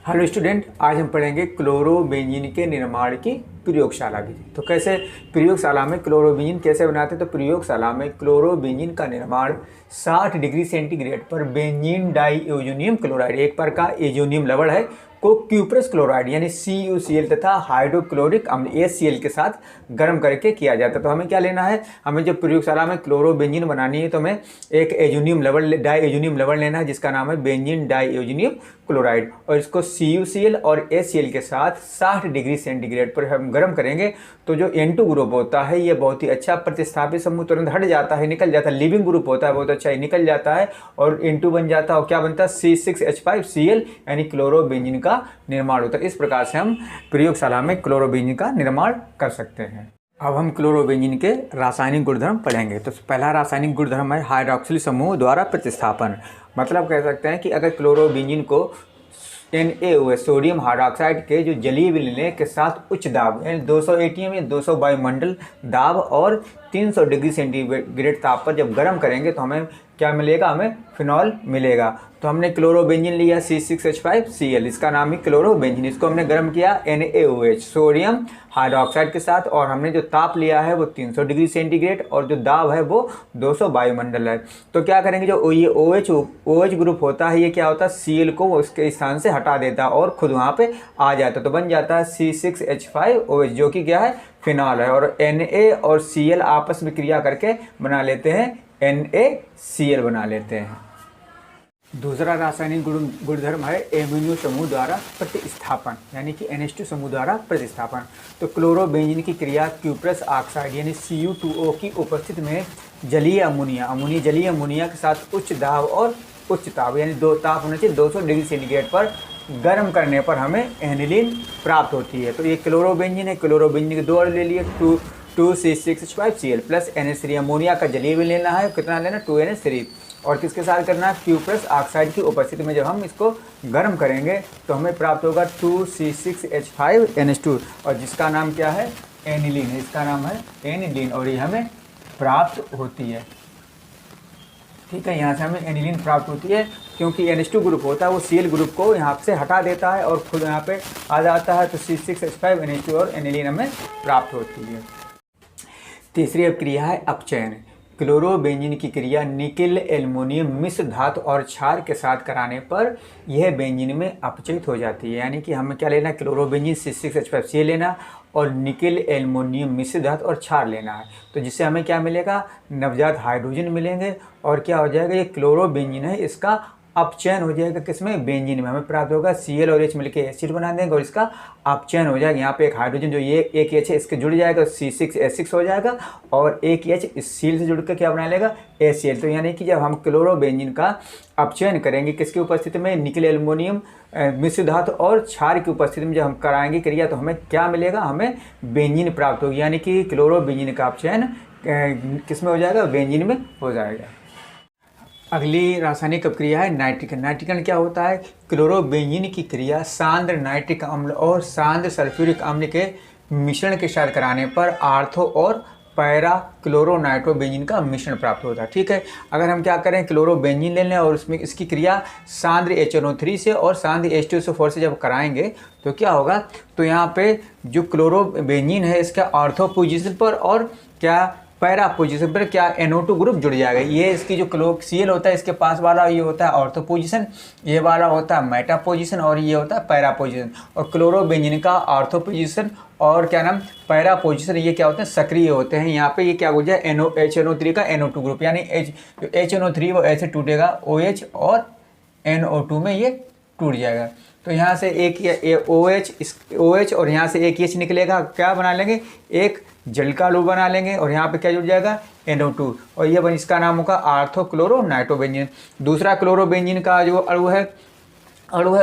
Hello student, आज हम पढ़ेंगे क्लोरोबेंजीन के निर्माण की प्रयोगशाला विधि। तो कैसे प्रयोगशाला में क्लोरोबेंजीन कैसे बनाते हैं? तो प्रयोगशाला में क्लोरोबेंजीन का निर्माण 60 डिग्री सेंटीग्रेड पर बेंजीन डाइओजोनियम क्लोराइड, एक प्रकार का एजोनियम लवण है, को क्यूप्रस क्लोराइड यानी CuCl तथा हाइड्रोक्लोरिक अम्ल HCl के साथ गर्म करके किया जाता है। तो हमें क्या लेना है? हमें जब प्रयोगशाला में क्लोरोबेंजीन बनानी है तो हमें एक एजोनियम लवण डाइओजोनियम लवण लेना है जिसका नाम है बेंजीन डाइओजोनियम क्लोराइड, और इसको CuCl और HCl के साथ 60 डिग्री सेंटीग्रेड पर हम गर्म करेंगे तो जो N2 ग्रुप होता है ये बहुत ही अच्छा प्रतिस्थापित समूह तुरंत हट जाता है, निकल जाता है। लिविंग ग्रुप होता है बहुत अच्छा ही निकल जाता है और N2 बन जाता है और क्या बनता है? C6H5Cl यानी क्लोरोबेंजीन का निर्माण होता है। इस प्रकार से हम प्रयोगशाला में क्लोरोबेंजीन का निर्माण कर सकते हैं। अब हम क्लोरोबेंजीन के रासायनिक गुणधर्म पढ़ेंगे। तो पहला रासायनिक गुणधर्म है हाइड्रोक्सिल समूह द्वारा प्रतिस्थापन। मतलब कह सकते हैं कि अगर क्लोरोबेंजीन को NaOH सोडियम हाइड्रोक्साइड के जो जलीय विलयन के साथ उच्च दाब यानी 200 ATM या 200 वायुमंडल दाब और 300 डिग्री सेंटीग्रेड ताप पर जब गर्म करेंगे तो हमें क्या मिलेगा? हमें फिनॉल मिलेगा। तो हमने क्लोरोबेंजीन लिया C6H5Cl, इसका नाम ही क्लोरोबेंजीन। इसको हमने गर्म किया NaOH सोडियम हाइड्रोक्साइड के साथ और हमने जो ताप लिया है वो 300 डिग्री सेंटीग्रेड और जो दाब है वो 200 वायुमंडल है। तो क्या करेंगे? जो ये OH ग्रुप होता है ये क्या होता है? Cl को उसके स्थान से हटा देता है और खुद वहाँ पे आ जाता है, तो बन जाता है C6H5OH जो कि क्या है? फिनॉल है। और Na और Cl आपस में क्रिया करके बना लेते हैं NaCl बना लेते हैं। दूसरा रासायनिक गुणधर्म है एमिनो समूह द्वारा प्रतिस्थापन यानी कि NH2 समूह द्वारा प्रतिस्थापन। तो क्लोरोबेंजीन की क्रिया क्यूप्रस ऑक्साइड यानी Cu2O की उपस्थिति में जलीय अमोनिया के साथ उच्च दाब और उच्च ताप यानी दो ताप होने चाहिए 200 डिग्री सेंटीग्रेड पर गर्म करने पर हमें एनिलीन प्राप्त होती है। तो ये क्लोरोबेंजीन है, क्लोरोबेंजीन के दो अणु ले लिए 2C6H5Cl प्लस NH3 अमोनिया का जलीय भी लेना है, कितना लेना? 2NH3, और किसके साथ करना है? क्यूप्रस ऑक्साइड की उपस्थिति में जब हम इसको गर्म करेंगे तो हमें प्राप्त होगा 2C6H5NH2 और जिसका नाम क्या है? एनिलीन है, इसका नाम है एनिलीन और ये हमें प्राप्त होती है। ठीक है, यहाँ से हमें एनिलीन प्राप्त होती है क्योंकि NH2 ग्रुप होता है वो Cl ग्रुप को यहाँ से हटा देता है और खुद यहाँ पे आ जाता है, तो C6H5NH2 और एनिलीन हमें प्राप्त होती है। तीसरी अब क्रिया है अपचयन। क्लोरोबेंजीन की क्रिया निकेल एल्युमिनियम मिश्र धातु और क्षार के साथ कराने पर यह बेंजीन में अपचयित हो जाती है। यानी कि हमें क्या लेना? क्लोरोबेंजीन C6H5Cl लेना और निकेल एल्युमिनियम मिश्र धातु और क्षार लेना है, तो जिससे हमें क्या मिलेगा? नवजात हाइड्रोजन मिलेंगे और क्या हो जाएगा? ये क्लोरोबेंजीन है, इसका अपचयन हो जाएगा किसमें? बेंजीन में। हमें प्राप्त होगा Cl और H मिलकर एसिड बना देंगे और इसका अपचयन हो जाएगा। यहाँ पे एक हाइड्रोजन जो ये एक H है इसके जुड़ जाएगा C6H6 हो जाएगा और एक H इस Cl से जुड़कर क्या बना लेगा? HCl। तो यानी कि जब हम क्लोरोबेंजीन का अपचयन करेंगे किसकी उपस्थिति में? निकेल एल्युमिनियम मिश्र धातु और क्षार की उपस्थिति में जब हम कराएंगे क्रिया तो हमें क्या मिलेगा? हमें बेंजीन प्राप्त होगी। यानी कि क्लोरोबेंजीन का अपचयन किसमें हो जाएगा? बेंजीन में हो जाएगा। अगली रासायनिक अपक्रिया है नाइट्रिकन। नाइट्रिकन क्या होता है? क्लोरोबेंजीन की क्रिया सांद्र नाइट्रिक अम्ल और सांद्र सल्फ्यूरिक अम्ल के मिश्रण के साथ कराने पर आर्थो और पैरा क्लोरोनाइट्रोबेंजीन का मिश्रण प्राप्त होता है। ठीक है, अगर हम क्या करें? क्लोरोबेंजीन ले लें और उसमें इसकी क्रिया सांद्र HNO3 से और सांद्र H2SO4 से जब कराएंगे तो क्या होगा? तो यहाँ पे जो क्लोरोबेंजीन है इसका आर्थो पोजीशन पर और क्या पैरा पोजीशन पर क्या NO2 ग्रुप जुड़ जाएगा। ये इसकी जो Cl होता है इसके पास वाला ये होता है ऑर्थो पोजीशन, ये वाला होता है मेटा पोजीशन और ये होता है पैरा पोजीशन। और क्लोरोबेंजीन का ऑर्थो पोजीशन और क्या नाम? पैरा पोजीशन, ये क्या होते हैं? सक्रिय होते हैं। यहाँ पे ये क्या हो जाए? HNO3 का NO2 ग्रुप यानी HNO3 वो ऐसे टूटेगा OH और NO2 में ये टूट जाएगा। तो यहाँ से एक OH और यहाँ से एक H निकलेगा, क्या बना लेंगे? एक जल का अणु बना लेंगे और यहाँ पे क्या जुड़ जाएगा? NO2 और ये इसका नाम होगा आर्थो क्लोरोनाइट्रोबेंजीन। दूसरा क्लोरोबेंजीन का जो अणु है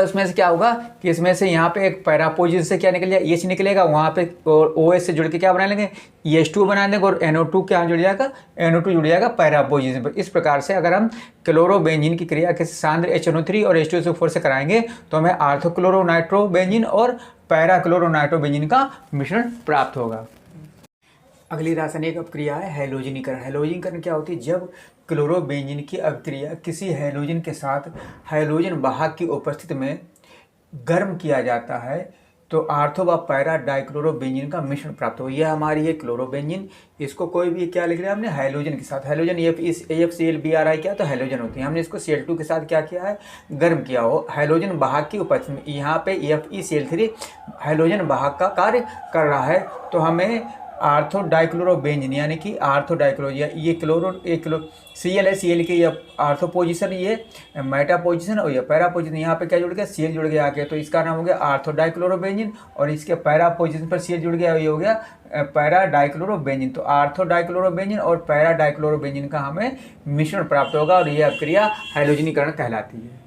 उसमें से क्या होगा कि इसमें से यहाँ पे एक पैरा पोजीशन से क्या निकल जाएगा? H निकलेगा, वहाँ पे और OH से जुड़ के क्या बना लेंगे? H2 बना लेंगे और NO2 क्या जुड़ जाएगा? NO2 जुड़ जाएगा पैरा पोजीशन पर। इस प्रकार से अगर हम क्लोरोबेंजीन की क्रिया किसी सांद्र HNO3 और H2SO4 से कराएंगे तो हमें आर्थो क्लोरोनाइट्रोबेंजीन और पैरा क्लोरोनाइट्रोबेंजीन का मिश्रण प्राप्त होगा। अगली रासायनिक अपक्रिया है हैलोजनीकरण। हैलोजनीकरण क्या होती है? जब क्लोरोबेंजीन की अपक्रिया किसी हैलोजन के साथ हैलोजन वाहक की उपस्थिति में गर्म किया जाता है तो आर्थो व पैरा डाइक्लोरोबेंजीन का मिश्रण प्राप्त हो। यह हमारी है क्लोरोबेंजीन। इसको कोई भी क्या लिख रहा है हमने, हाइड्रोजन के साथ। हाइड्रोजन AFCl क्या तो हाइड्रोजन होती है। हमने इसको Cl2 के साथ क्या किया है, गर्म किया हो। हाइड्रोजन वाहक की उपस्थिति में यहाँ पे FeCl3 हाइड्रोजन वाहक का कार्य कर रहा है। तो हमें आर्थो डाइक्लोरोबेंजीन यानी कि आर्थो डाइक्लोरो, ये Cl है, Cl की ये आर्थो पोजिशन, ये मेटा पोजिशन और ये पैरा पोजिशन। यहाँ पे क्या जुड़ गया, Cl जुड़ गया आके, तो इसका नाम हो गया आर्थो डाइक्लोरोबेंजीन। और इसके पैरा पोजिशन पर Cl जुड़ गया, ये हो गया पैरा डाइक्लोरोबेंजीन। तो आर्थो डाइक्लोरोबेंजीन और पैरा डाइक्लोरोबेंजीन का हमें मिश्रण प्राप्त होगा और यह क्रिया हाइड्रोजनीकरण कहलाती है।